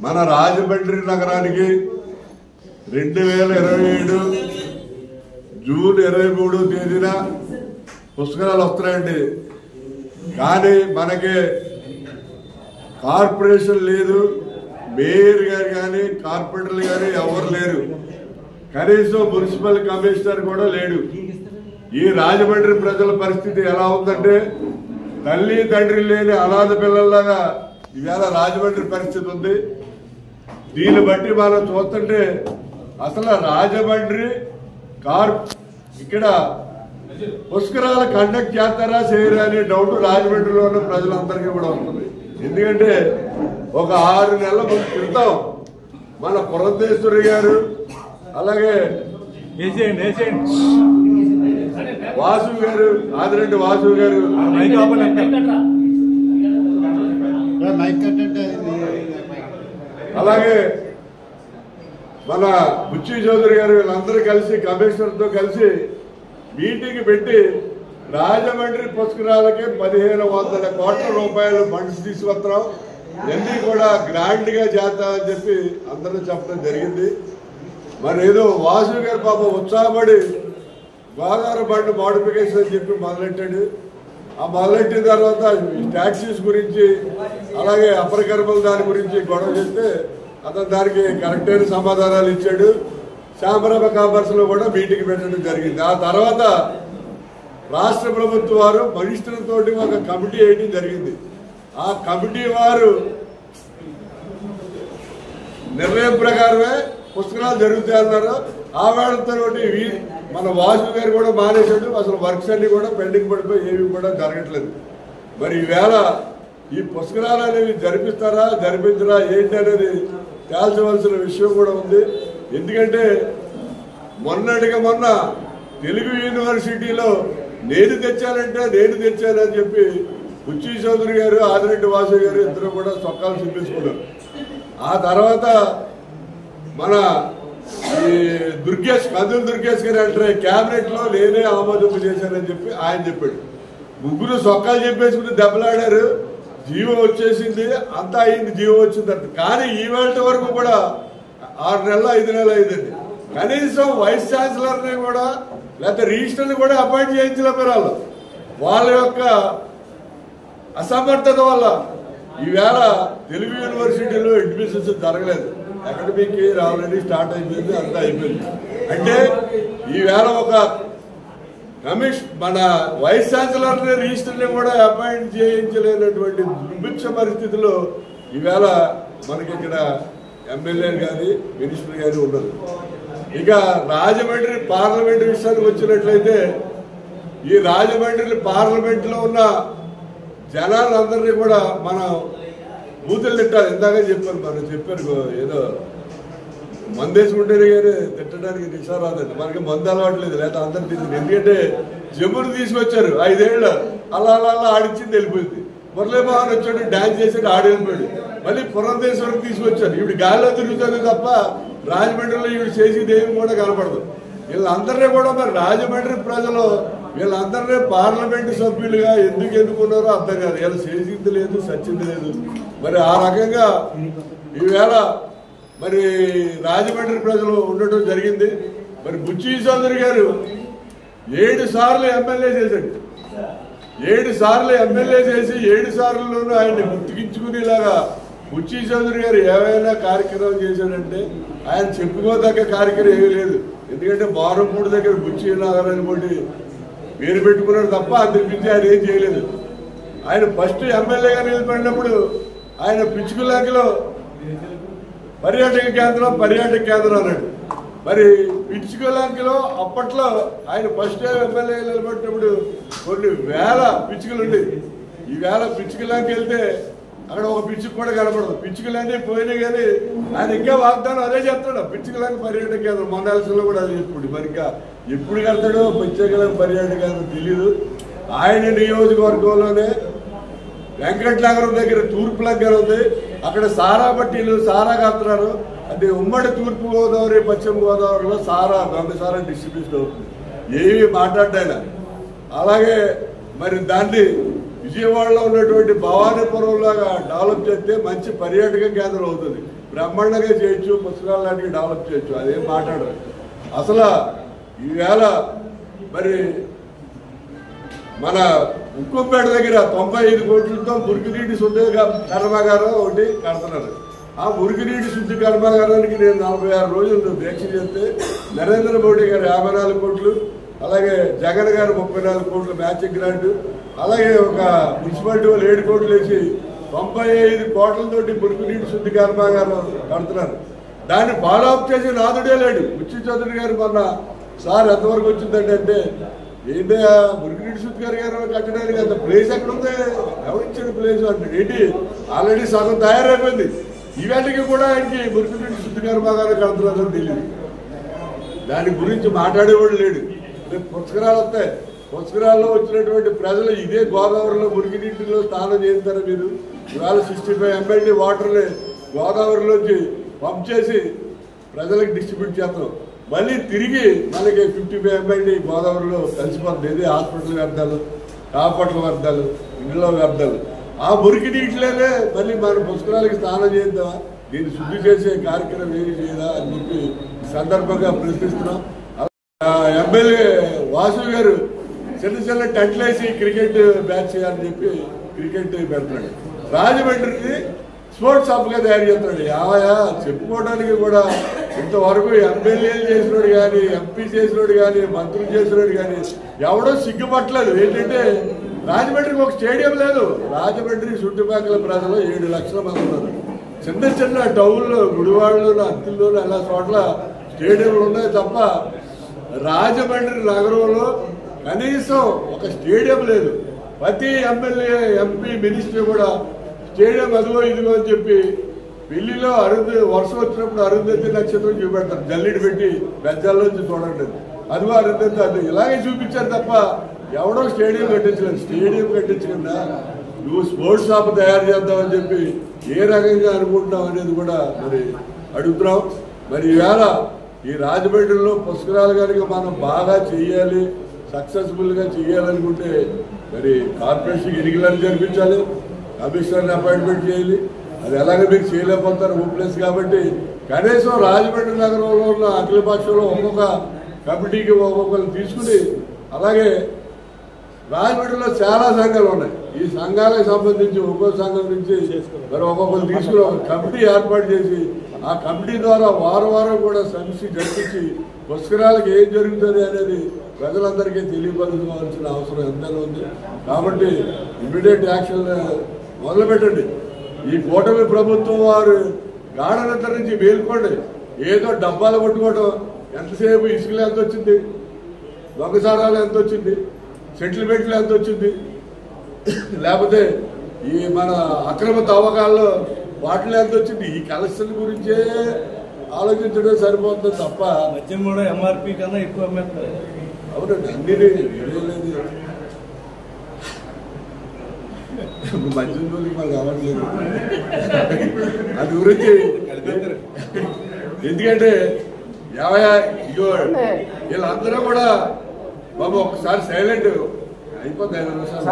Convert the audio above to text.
మన రాజమండ్రి నగరానికి 2027 జూన్ 23వ తేదీన పుస్తకాలు వస్తున్నాయండి. కానీ మనకి కార్పొరేషన్ లేదు, మేయర్ గారు కానీ కార్పొరేటర్లు కానీ ఎవరు లేరు, కనీసం మున్సిపల్ కమిషనర్ కూడా లేడు. ఈ రాజమండ్రి ప్రజల పరిస్థితి ఎలా ఉందంటే తల్లి తండ్రి లేని అనాథ పిల్లల్లాగా ఇవాళ రాజమండ్రి పరిస్థితి ఉంది. దీన్ని బట్టి మనం చూస్తుంటే అసలు రాజమండ్రి ఇక్కడ పుష్కరాలు కండక్ట్ చేస్తారా చేయరా అనే డౌట్ రాజమండ్రిలో ఉన్న ప్రజలందరికీ కూడా వస్తుంది. ఎందుకంటే ఒక 6 నెలల క్రితం మన పురంధేశ్వరి గారు అలాగే వాసు గారు ఆదిరెడ్డి వాసు గారు అలాగే మన బుచ్చి చౌదరి గారు వీళ్ళందరూ కలిసి కమిషనర్ తో కలిసి మీటింగ్ పెట్టి రాజమండ్రి పుష్కరాలకి 1500 కోట్ల రూపాయలు ఫండ్స్ తీసుకొస్తాం, ఇవన్నీ కూడా గ్రాండ్ గా చేద్దామని చెప్పి అందరూ చెప్పడం జరిగింది. మరి ఏదో వాసు గారు పాపం ఉత్సాహపడి గోదావరి బండ్ మోడిఫికేషన్ అని చెప్పి మొదలెట్టాడు. ఆ మొదలెట్టిన తర్వాత ట్యాక్సీస్ గురించి అలాగే అపరికర్మల దాని గురించి గొడవ చేస్తే అతను దానికి కరెక్ట్ అయిన సమాధానాలు ఇచ్చాడు. శామరాబ కామర్స్ లో కూడా మీటింగ్ పెట్టడం జరిగింది. ఆ తర్వాత రాష్ట్ర ప్రభుత్వం వారు మినిస్టర్లతో ఒక కమిటీ వేయడం జరిగింది. ఆ కమిటీ వారు నిర్ణయం ప్రకారమే పుస్తకాలు జరుగుతాయన్నారు. ఆ వేళతో మన వాసు గారు కూడా మానేశాడు. అసలు వర్క్స్ అన్ని కూడా పెండింగ్ పడిపోయి ఏవి కూడా జరగట్లేదు. మరి ఈవేళ ఈ పుస్తకాలు అనేవి జరిపిస్తారా జరిపించరా ఏంటి అనేది తేల్చవలసిన విషయం కూడా ఉంది. ఎందుకంటే మొన్నటిగా మొన్న తెలుగు యూనివర్సిటీలో నేను తెచ్చానని చెప్పి బుచ్చి చౌదరి గారు ఆదిరెడ్డి వాసు గారు ఇద్దరు కూడా సొక్కాలు చూపించుకున్నారు. ఆ తర్వాత మన ఈ కందుల దుర్గేష్ గారు అంటే క్యాబినెట్ లో నేనే ఆమోదింపు చేశానని చెప్పి ఆయన చెప్పాడు. ముగ్గురు సొక్కాలు చెప్పేసుకుని దెబ్బలాడారు. జీవో వచ్చేసింది, అంతా అయింది, జీవో వచ్చింది. కానీ ఈవేళ వరకు కూడా 6 నెలలు 5 నెలలు అయిందండి. కనీసం వైస్ ఛాన్సలర్ ని కూడా లేకపోతే రిజిస్టర్ ని కూడా అపాయింట్ చేయించలేకపోయారు. వాళ్ళ యొక్క అసమర్థత వల్ల ఈవేళ తెలుగు యూనివర్సిటీలో అడ్మిషన్స్ జరగలేదు. అకాడమిక్ ఇయర్ ఆల్రెడీ స్టార్ట్ అయిపోయింది, అంతా అయిపోయింది. అంటే ఈవేళ ఒక మన వైస్ ఛాన్సలర్ ని రిజిస్టర్ ని కూడా అపాయింట్ చేయించలేనటువంటి దుర్భిక్ష పరిస్థితిలో ఈవేళ మనకి ఇక్కడ ఎమ్మెల్యే కానీ మినిస్టర్ కానీ ఉండదు. ఇక రాజమండ్రి పార్లమెంట్ విషయానికి వచ్చినట్లయితే ఈ రాజమండ్రి పార్లమెంట్ లో ఉన్న జనాలందరినీ కూడా మనం బూతులు తిట్టాలి. ఇందాక చెప్పారు ఏదో మందేసుకుంటేనే కానీ తిట్టడానికి నిషా రాదండి. మనకి మందు అలవాట్లేదు, లేదా అందరు తిట్టింది. ఎందుకంటే జమ్మును తీసుకొచ్చారు 5 ఏళ్ళు అలా అలా అలా ఆడిచ్చింది వెళ్ళిపోయింది. మురళీమోహన్ వచ్చాడు, డాన్స్ చేసాడు, ఆడి వెళ్ళిపోయాడు. మళ్ళీ పురంధేశ్వరికి తీసుకొచ్చారు. ఇప్పుడు గాలిలో తిరుగుతుంది తప్ప రాజమండ్రిలో ఇవి చేసేది ఏమి కూడా కనపడదు. వీళ్ళందరినీ కూడా మరి రాజమండ్రి ప్రజలు వీళ్ళందరినీ పార్లమెంటు సభ్యులుగా ఎందుకు ఎన్నుకున్నారో అర్థం కాదు. వీళ్ళు చేసింది లేదు, సచ్చింది లేదు. మరి ఆ రకంగా ఈవేళ మరి రాజమండ్రి ప్రజలు ఉండటం జరిగింది. మరి బుచ్చి చౌదరి గారు 7 సార్లు ఎమ్మెల్యే చేశాడు. 7 సార్లు ఎమ్మెల్యే చేసి 7 సార్లులోనూ ఆయన్ని గుర్తించుకునేలాగా బుచ్చి చౌదరి గారు ఏమైనా కార్యక్రమం చేశాడంటే ఆయన చెప్పుకోదగ్గ కార్యక్రమం ఏమీ లేదు. ఎందుకంటే మారంపూడి దగ్గర బుచ్చి నాగరాజు పోటీ పేరు పెట్టుకున్నాడు తప్ప అంతకుమించి ఆయన ఏం చేయలేదు. ఆయన ఫస్ట్ ఎమ్మెల్యేగా నిలబడినప్పుడు ఆయన పిచ్చుకులాకిలో పర్యాటక కేంద్రం అన్నాడు. మరి పిచ్చుకలాంకిలో అప్పట్లో ఆయన ఫస్ట్ టైం ఎమ్మెల్యే నిలబడినప్పుడు కొన్ని వేల పిచ్చుకలు ఉండేవి. ఈ వేల పిచ్చుకలాంకి వెళ్తే అక్కడ ఒక పిచ్చుకు కూడా కనపడదు. పిచ్చుకలన్నీ పోయినాయి కానీ ఆయన ఇంకా వాగ్దానం అదే చెప్తాడు. పిచ్చుకలాంకి పర్యాటక కేంద్రం మొన్న ఎలక్షన్లో కూడా అదే చెప్పుడు. మరి ఇంకా ఎప్పుడు కడతాడో పిచ్చుకలాంకి పర్యాటక కేంద్రం తెలీదు. ఆయన నియోజకవర్గంలోనే వెంకటనగరం దగ్గర తూర్పు దగ్గర ఉంది. అక్కడ సారా పట్టీలు సారా కడుతున్నారు. అది ఉమ్మడి తూర్పు గోదావరి పశ్చిమ గోదావరిలో దొంగ సారా డిస్ట్రిబ్యూషన్ అవుతుంది. ఏమి మాట్లాడ్డాయినా. అలాగే మరి దాన్ని విజయవాడలో ఉన్నటువంటి భవానీపురం లాగా డెవలప్ చేస్తే మంచి పర్యాటక కేంద్రం అవుతుంది. బ్రహ్మాండంగా చేయొచ్చు, పుస్తకాలు లాంటివి డెవలప్ చేయొచ్చు. అదేం మాట్లాడరు. అసలు ఈవేళ మరి మన ఉక్కుంపేట దగ్గర 95 కోట్లతో మురికినీటి శుద్ధి కర్మాగారం ఒకటి కడుతున్నారు. ఆ మురికినీటి శుద్ధి కర్మాగారానికి నేను 46 రోజులు దీక్ష చేస్తే నరేంద్ర మోడీ గారు 54 కోట్లు, అలాగే జగన్ గారు 34 కోట్లు మ్యాచింగ్ గ్రాంట్, అలాగే ఒక మున్సిపాలిటీ వాళ్ళు 7 కోట్లు వేసి 95 కోట్లతోటి మురికినీటి శుద్ధి కర్మాగారం కడుతున్నారు. దాన్ని ఫాలో అప్ చేసి నాదుడే లేడు. ఉచ్చి చౌదరి గారు మొన్న సార్ ఎంతవరకు వచ్చిందంటే అంటే ఏంటి మురికినీటి శుద్ధి కర్మాగారం కట్టడానికి అంత ప్లేస్ ఎక్కడ ఉంది, ఎవరిచ్చిన ప్లేస్ అంటే ఏంటి ఆల్రెడీ సగం తయారైపోయింది. ఈవేళకి కూడా ఆయనకి మురికినీటి శుద్ధి కర్మాగారం కడుతున్నారని తెలియదు. దాని గురించి మాట్లాడేవాడు లేడు. రేపు పుస్తకాలు వస్తాయి. పుస్తకాల్లో వచ్చినటువంటి ప్రజలు ఇదే గోదావరిలో మురికినీటిలో స్నానం చేస్తారా మీరు? ఇవాళ 65 MLD వాటర్ని గోదావరిలోంచి పంప్ చేసి ప్రజలకు డిస్ట్రిబ్యూట్ చేస్తాం. మళ్ళీ తిరిగి మనకి 55 MLD గోదావరిలో కలిసిపోతుంది. ఇదే హాస్పిటల్ వ్యర్థాలు, కాపట్ల వ్యర్థాలు, ఇంట్లో వ్యర్థాలు. ఆ మురికి నీటిలోనే మళ్ళీ మన పుస్తకాలకి స్నానం చేద్దామా? దీన్ని శుద్ధి చేసే కార్యక్రమం ఏమి చేయదా అని చెప్పి సందర్భంగా ప్రశ్నిస్తున్నాం. ఎమ్మెల్యే వాసు గారు చిన్న చిన్న టెంట్లేసి క్రికెట్ బ్యాచ్ చేయాలని చెప్పి క్రికెట్ పెడుతున్నాడు. రాజమండ్రిని స్పోర్ట్స్ హబ్గా తయారు చేస్తున్నాడు. యావయా చెప్పుకోవడానికి కూడా ఇంతవరకు ఎమ్మెల్యేలు చేసినోడు కానీ, ఎంపీ చేసినోడు కానీ, మంత్రులు చేసినోడు కానీ ఎవడో సిగ్గుపట్టలేదు. ఏంటంటే రాజమండ్రికి ఒక స్టేడియం లేదు. రాజమండ్రి చుట్టుపక్కల ప్రజలు 7 లక్షల మంది ఉన్నారు. చిన్న చిన్న టౌన్లో, గుడివాడలోను, అత్తిల్లోను అలా చోట్ల స్టేడియంలు ఉన్నాయి తప్ప రాజమండ్రి నగరంలో కనీసం ఒక స్టేడియం లేదు. ప్రతి ఎమ్మెల్యే, ఎంపీ, మినిస్టర్ కూడా స్టేడియం అదిగో ఇదిగో అని చెప్పి పెళ్లిలో వర్షం వచ్చినప్పుడు అరుంధతి నక్షత్రం చూపెడతారు. జల్లిడి పెట్టి బెజ్జాల్లోంచి చూడండి, అదిగో అరుంధతి అది ఇలాగే చూపించారు తప్ప ఎవడో స్టేడియం కట్టించలేదు. స్టేడియం కట్టించకుండా నువ్వు స్పోర్ట్స్ షాప్ తయారు చేద్దామని చెప్పి ఏ రకంగా అనుకుంటున్నావు అనేది కూడా మరి అడుగుతున్నాం. మరి ఈవేళ ఈ రాజమండ్రిలో పుష్కరాలు కనుక మనం బాగా చెయ్యాలి, సక్సెస్ఫుల్గా చెయ్యాలనుకుంటే మరి కార్పొరేషన్కి ఎన్నికలను జరిపించాలి, కమిషనర్ని అపాయింట్మెంట్ చేయాలి. అది ఎలాగ మీరు చేయలేకపోతారు హోప్లెస్ కాబట్టి కనీసం రాజమండ్రి నగరంలో ఉన్న అఖిల పక్షంలో ఒక్కొక్క కమిటీకి ఒక్కొక్కరు తీసుకుని, అలాగే రాజమండ్రిలో చాలా సంఘాలు ఉన్నాయి. ఈ సంఘాలకు సంబంధించి ఒక్కో సంఘం నుంచి మరి ఒక్కొక్కరు తీసుకుని ఒక కమిటీ ఏర్పాటు చేసి ఆ కమిటీ ద్వారా వారం కూడా సమీక్ష జరిపించి పుష్కరాలకు ఏం జరుగుతుంది అనేది ప్రజలందరికీ తెలియపరచుకోవాల్సిన అవసరం ఎంతైనా ఉంది. కాబట్టి ఇమ్మీడియట్ యాక్షన్ మొదలుపెట్టండి. ఈ కూటమి ప్రభుత్వం వారు గాఢ నిద్ర నుంచి మేల్కోండి. ఏదో డబ్బాలు కొట్టుకోవడం, ఎంతసేపు ఇసుకలు ఎంత వచ్చింది, దొంగసారాలు ఎంత వచ్చింది, సెటిల్మెంట్లు ఎంత వచ్చింది, లేకపోతే ఈ మన అక్రమ తవ్వకాల్లో వాటిలో ఎంత వచ్చింది, ఈ కలెక్షన్ గురించే ఆలోచించడం సరిపోతుంది తప్ప మద్యం కూడా ఎంఆర్పీ కన్నా ఎక్కువ అమ్మేస్తారు. అవునండి, అన్ని లేదు. మద్యం జోలికి మాకు అవ్వట్లేదు అది గురించి. ఎందుకంటే ఇగో వీళ్ళందరూ కూడా బాబు ఒకసారి సైలెంట్ అయిపోతాయి. 5 నిమిషాలు